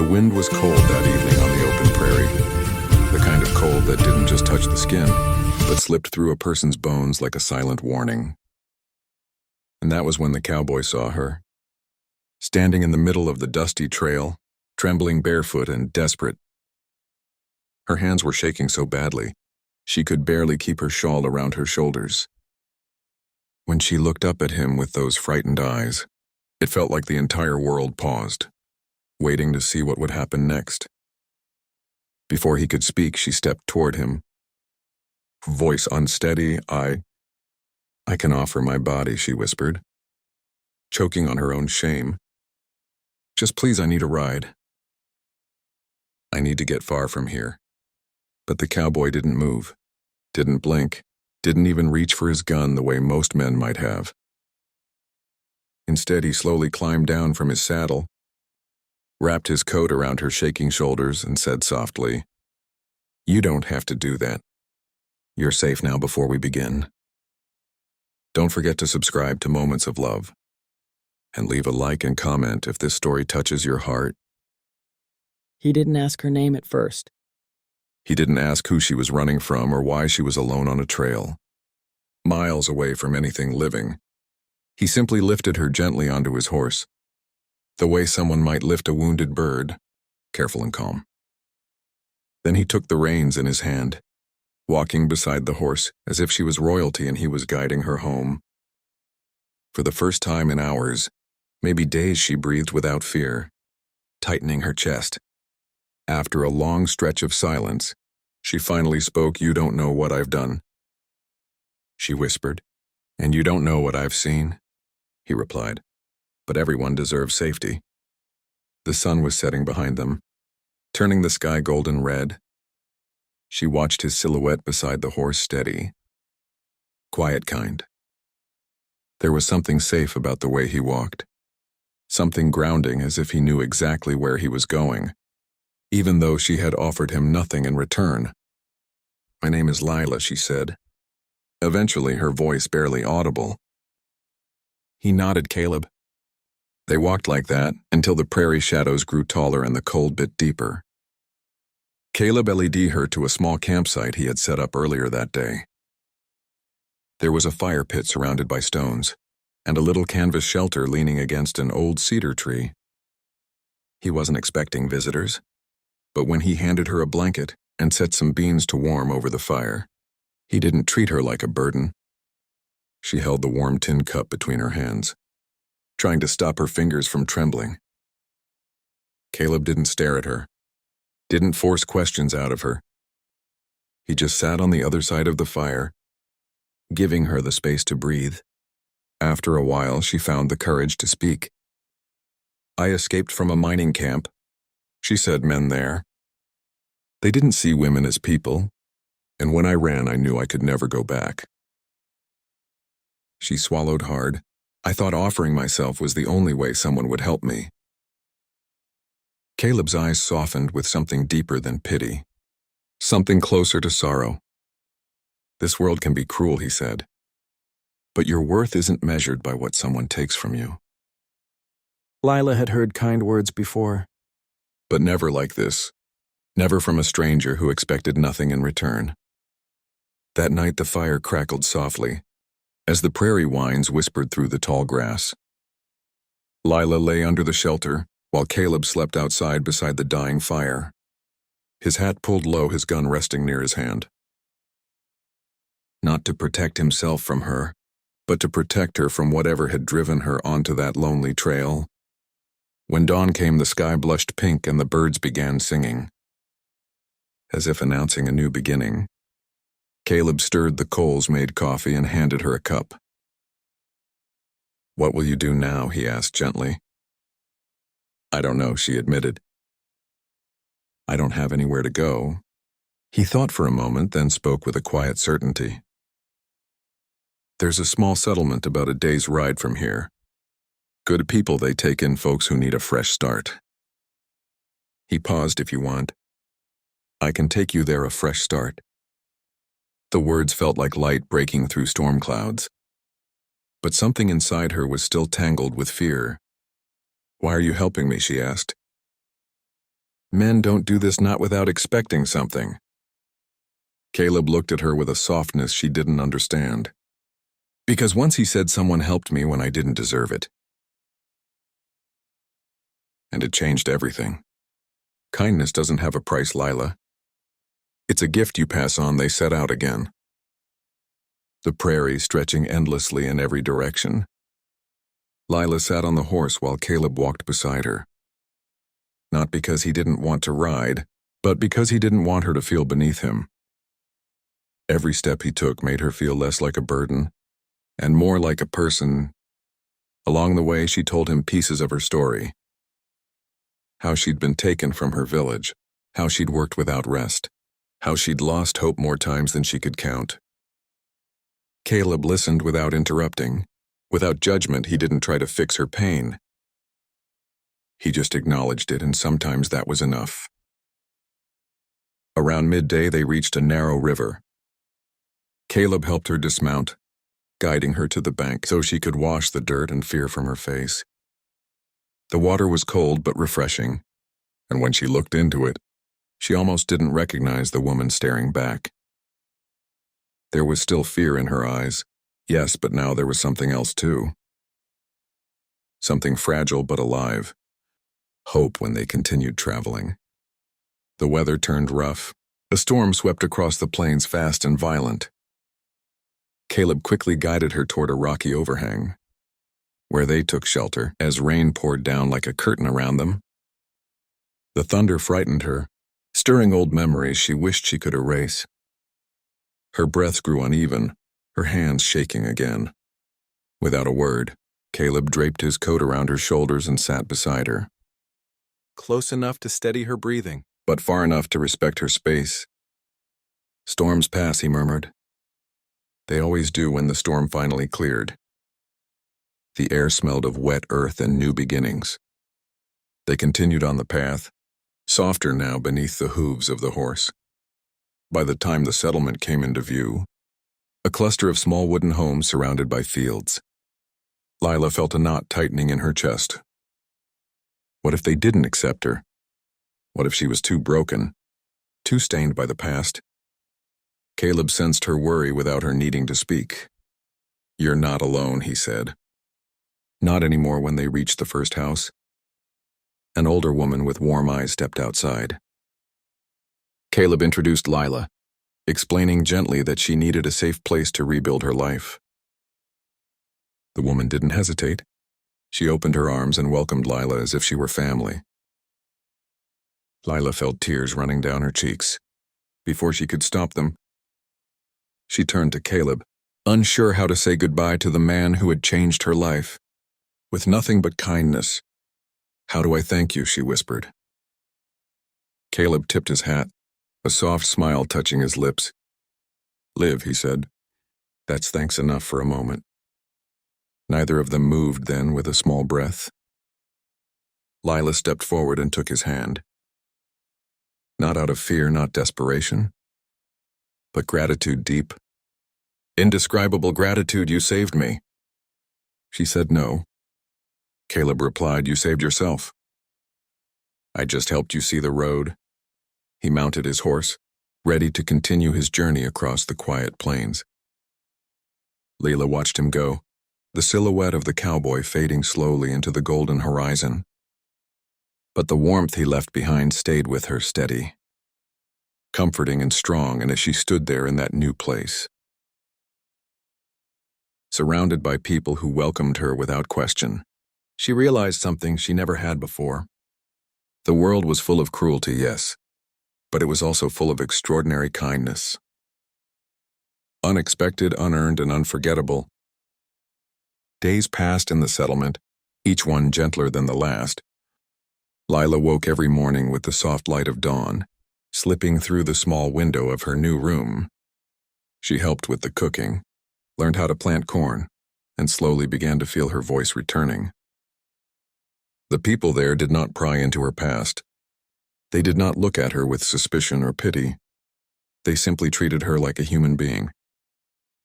The wind was cold that evening on the open prairie, the kind of cold that didn't just touch the skin, but slipped through a person's bones like a silent warning. And that was when the cowboy saw her, standing in the middle of the dusty trail, trembling barefoot and desperate. Her hands were shaking so badly, she could barely keep her shawl around her shoulders. When she looked up at him with those frightened eyes, it felt like the entire world paused, waiting to see what would happen next. Before he could speak, she stepped toward him. Voice unsteady, I can offer my body, she whispered, choking on her own shame. Just please, I need a ride. I need to get far from here. But the cowboy didn't move, didn't blink, didn't even reach for his gun the way most men might have. Instead, he slowly climbed down from his saddle, wrapped his coat around her shaking shoulders, and said softly, "You don't have to do that. You're safe now before we begin. Don't forget to subscribe to Moments of Love, and leave a like and comment if this story touches your heart." He didn't ask her name at first. He didn't ask who she was running from or why she was alone on a trail, miles away from anything living. He simply lifted her gently onto his horse, the way someone might lift a wounded bird, careful and calm. Then he took the reins in his hand, walking beside the horse as if she was royalty and he was guiding her home. For the first time in hours, maybe days, she breathed without fear, tightening her chest. After a long stretch of silence, she finally spoke. "You don't know what I've done," she whispered. "And you don't know what I've seen," he replied. "But everyone deserves safety." The sun was setting behind them, turning the sky golden red. She watched his silhouette beside the horse, steady, quiet kind. There was something safe about the way he walked, something grounding, as if he knew exactly where he was going, even though she had offered him nothing in return. "My name is Lila," she said, eventually her voice barely audible. He nodded. "Caleb." They walked like that until the prairie shadows grew taller and the cold bit deeper. Caleb led her to a small campsite he had set up earlier that day. There was a fire pit surrounded by stones, and a little canvas shelter leaning against an old cedar tree. He wasn't expecting visitors, but when he handed her a blanket and set some beans to warm over the fire, he didn't treat her like a burden. She held the warm tin cup between her hands, trying to stop her fingers from trembling. Caleb didn't stare at her, didn't force questions out of her. He just sat on the other side of the fire, giving her the space to breathe. After a while, she found the courage to speak. "I escaped from a mining camp," she said. "Men there, they didn't see women as people, and when I ran, I knew I could never go back." She swallowed hard. "I thought offering myself was the only way someone would help me." Caleb's eyes softened with something deeper than pity, something closer to sorrow. "This world can be cruel," he said, "but your worth isn't measured by what someone takes from you." Lila had heard kind words before, but never like this, never from a stranger who expected nothing in return. That night the fire crackled softly, as the prairie winds whispered through the tall grass. Lila lay under the shelter, while Caleb slept outside beside the dying fire, his hat pulled low, his gun resting near his hand. Not to protect himself from her, but to protect her from whatever had driven her onto that lonely trail. When dawn came, the sky blushed pink and the birds began singing. As if announcing a new beginning, Caleb stirred the coals, made coffee, and handed her a cup. "What will you do now?" he asked gently. "I don't know," she admitted. "I don't have anywhere to go." He thought for a moment, then spoke with a quiet certainty. "There's a small settlement about a day's ride from here. Good people, they take in folks who need a fresh start." He paused. "If you want, I can take you there, a fresh start." The words felt like light breaking through storm clouds. But something inside her was still tangled with fear. "Why are you helping me?" she asked. Men don't do this not without expecting something. Caleb looked at her with a softness she didn't understand. Because once he said someone helped me when I didn't deserve it. And it changed everything. Kindness doesn't have a price, Lila. It's a gift you pass on. They set out again. The prairie stretching endlessly in every direction. Lila sat on the horse while Caleb walked beside her. Not because he didn't want to ride, but because he didn't want her to feel beneath him. Every step he took made her feel less like a burden, and more like a person. Along the way, she told him pieces of her story. How she'd been taken from her village, how she'd worked without rest, how she'd lost hope more times than she could count. Caleb listened without interrupting. Without judgment, he didn't try to fix her pain. He just acknowledged it, and sometimes that was enough. Around midday, they reached a narrow river. Caleb helped her dismount, guiding her to the bank so she could wash the dirt and fear from her face. The water was cold but refreshing, and when she looked into it, she almost didn't recognize the woman staring back. There was still fear in her eyes, yes, but now there was something else too. Something fragile but alive. Hope when they continued traveling. The weather turned rough. A storm swept across the plains fast and violent. Caleb quickly guided her toward a rocky overhang, where they took shelter as rain poured down like a curtain around them. The thunder frightened her, stirring old memories she wished she could erase. Her breath grew uneven, her hands shaking again. Without a word, Caleb draped his coat around her shoulders and sat beside her. Close enough to steady her breathing, but far enough to respect her space. Storms pass, he murmured. They always do when the storm finally cleared. The air smelled of wet earth and new beginnings. They continued on the path, softer now beneath the hooves of the horse. By the time the settlement came into view, a cluster of small wooden homes surrounded by fields. Lila felt a knot tightening in her chest. What if they didn't accept her? What if she was too broken, too stained by the past? Caleb sensed her worry without her needing to speak. "You're not alone," he said. Not anymore. When they reached the first house, an older woman with warm eyes stepped outside. Caleb introduced Lila, explaining gently that she needed a safe place to rebuild her life. The woman didn't hesitate. She opened her arms and welcomed Lila as if she were family. Lila felt tears running down her cheeks. Before she could stop them, she turned to Caleb, unsure how to say goodbye to the man who had changed her life. With nothing but kindness. "How do I thank you?" she whispered. Caleb tipped his hat, a soft smile touching his lips. "Live," he said. "That's thanks enough for a moment." Neither of them moved then, with a small breath. Lila stepped forward and took his hand. Not out of fear, not desperation, but gratitude deep. "Indescribable gratitude, you saved me." She said no. Caleb replied, "You saved yourself. I just helped you see the road." He mounted his horse, ready to continue his journey across the quiet plains. Lila watched him go, the silhouette of the cowboy fading slowly into the golden horizon. But the warmth he left behind stayed with her steady, comforting and strong, and as she stood there in that new place, surrounded by people who welcomed her without question, she realized something she never had before. The world was full of cruelty, yes, but it was also full of extraordinary kindness. Unexpected, unearned, and unforgettable. Days passed in the settlement, each one gentler than the last. Lila woke every morning with the soft light of dawn, slipping through the small window of her new room. She helped with the cooking, learned how to plant corn, and slowly began to feel her voice returning. The people there did not pry into her past. They did not look at her with suspicion or pity. They simply treated her like a human being.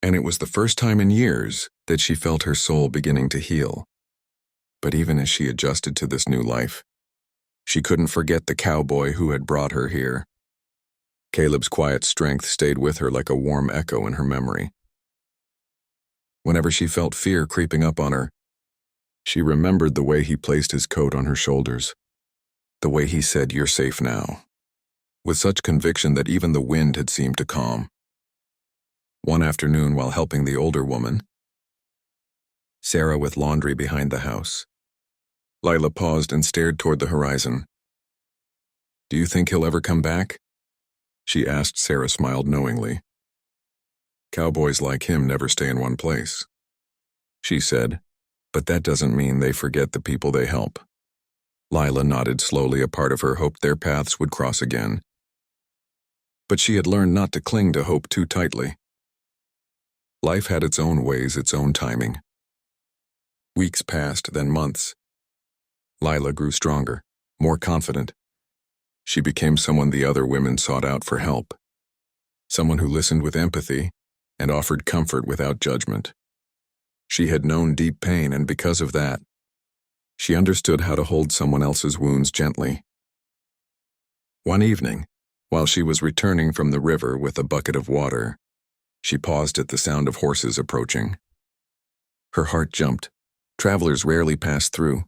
And it was the first time in years that she felt her soul beginning to heal. But even as she adjusted to this new life, She couldn't forget the cowboy who had brought her here. Caleb's quiet strength stayed with her like a warm echo in her memory. Whenever she felt fear creeping up on her, she remembered the way he placed his coat on her shoulders, the way he said, "You're safe now," with such conviction that even the wind had seemed to calm. One afternoon, while helping the older woman, Sarah, with laundry behind the house, Lila paused and stared toward the horizon. "Do you think he'll ever come back?" she asked. Sarah smiled knowingly. "Cowboys like him never stay in one place," she said, "but that doesn't mean they forget the people they help." Lila nodded slowly. A part of her hoped their paths would cross again. But she had learned not to cling to hope too tightly. Life had its own ways, its own timing. Weeks passed, then months. Lila grew stronger, more confident. She became someone the other women sought out for help. Someone who listened with empathy and offered comfort without judgment. She had known deep pain, and because of that, she understood how to hold someone else's wounds gently. One evening, while she was returning from the river with a bucket of water, she paused at the sound of horses approaching. Her heart jumped. Travelers rarely passed through.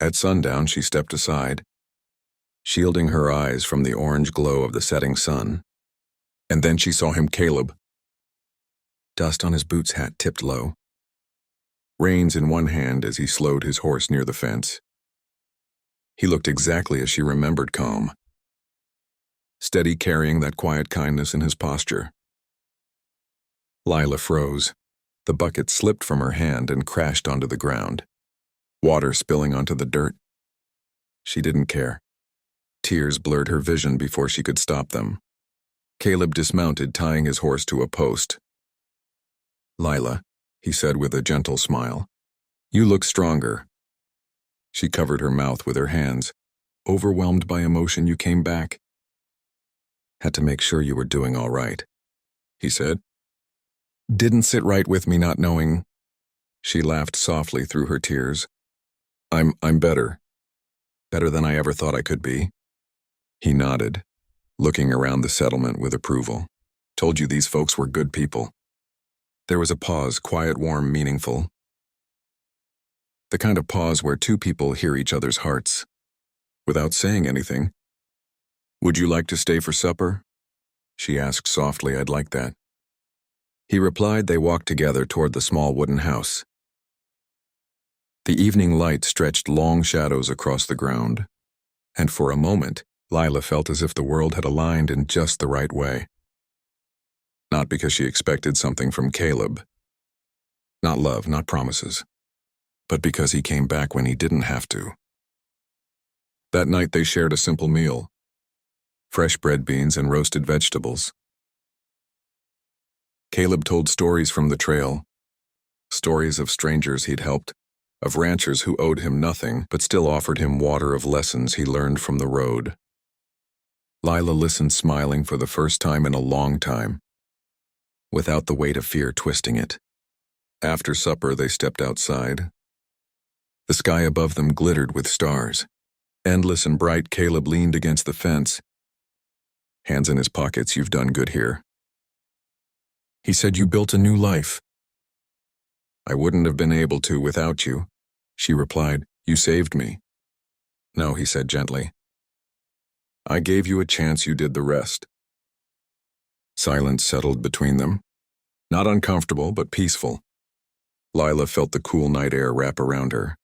At sundown, she stepped aside, shielding her eyes from the orange glow of the setting sun. And then she saw him, Caleb. Dust on his boots, hat tipped low. Reins in one hand as he slowed his horse near the fence. He looked exactly as she remembered, calm, steady, carrying that quiet kindness in his posture. Lila froze. The bucket slipped from her hand and crashed onto the ground, water spilling onto the dirt. She didn't care. Tears blurred her vision before she could stop them. Caleb dismounted, tying his horse to a post. "Lila," he said with a gentle smile, "you look stronger." She covered her mouth with her hands. "Overwhelmed by emotion, you came back." "Had to make sure you were doing all right," he said. "Didn't sit right with me not knowing." She laughed softly through her tears. I'm better. Better than I ever thought I could be." He nodded, looking around the settlement with approval. "Told you these folks were good people." There was a pause, quiet, warm, meaningful. The kind of pause where two people hear each other's hearts. Without saying anything, "Would you like to stay for supper?" she asked softly. "I'd like that." He replied. They walked together toward the small wooden house. The evening light stretched long shadows across the ground, and for a moment, Lila felt as if the world had aligned in just the right way. Not because she expected something from Caleb. Not love, not promises. But because he came back when he didn't have to. That night they shared a simple meal. Fresh bread, beans, and roasted vegetables. Caleb told stories from the trail. Stories of strangers he'd helped, of ranchers who owed him nothing but still offered him water, of lessons he learned from the road. Lila listened, smiling for the first time in a long time, without the weight of fear twisting it. After supper, they stepped outside. The sky above them glittered with stars. Endless and bright. Caleb leaned against the fence. Hands in his pockets. "You've done good here." He said, "You built a new life." "I wouldn't have been able to without you," she replied. "You saved me." "No," he said gently. "I gave you a chance, you did the rest." Silence settled between them. Not uncomfortable, but peaceful. Lila felt the cool night air wrap around her,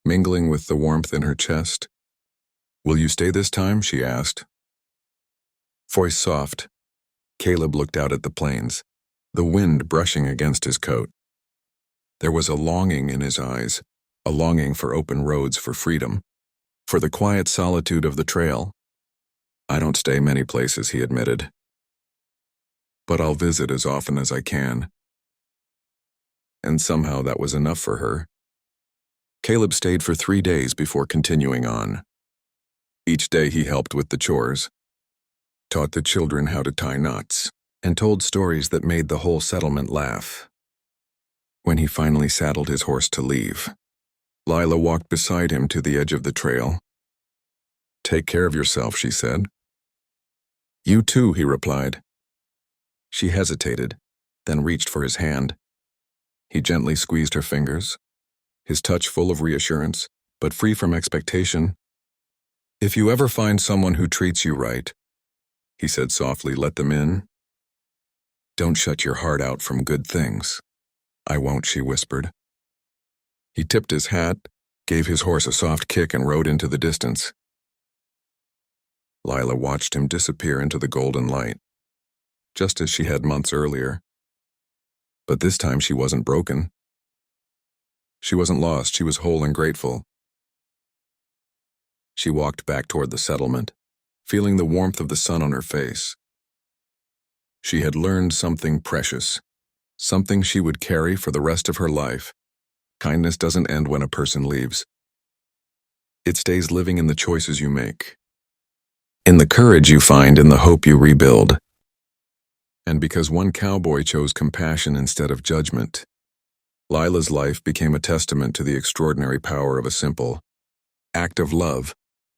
mingling with the warmth in her chest. "Will you stay this time?" she asked. Voice soft. Caleb looked out at the plains, the wind brushing against his coat. There was a longing in his eyes, a longing for open roads, for freedom, for the quiet solitude of the trail. "I don't stay many places," he admitted. "But I'll visit as often as I can." And somehow that was enough for her. Caleb stayed for 3 days before continuing on. Each day he helped with the chores, taught the children how to tie knots, and told stories that made the whole settlement laugh. When he finally saddled his horse to leave, Lila walked beside him to the edge of the trail. Take care of yourself, she said. You too, he replied. She hesitated, then reached for his hand. He gently squeezed her fingers, his touch full of reassurance, but free from expectation. If you ever find someone who treats you right, he said softly, let them in. Don't shut your heart out from good things. I won't, she whispered. He tipped his hat, gave his horse a soft kick, and rode into the distance. Lila watched him disappear into the golden light, just as she had months earlier. But this time she wasn't broken. She wasn't lost, she was whole and grateful. She walked back toward the settlement, feeling the warmth of the sun on her face. She had learned something precious, something she would carry for the rest of her life. Kindness doesn't end when a person leaves. It stays living in the choices you make, in the courage you find, in the hope you rebuild. And because one cowboy chose compassion instead of judgment, Lila's life became a testament to the extraordinary power of a simple act of love.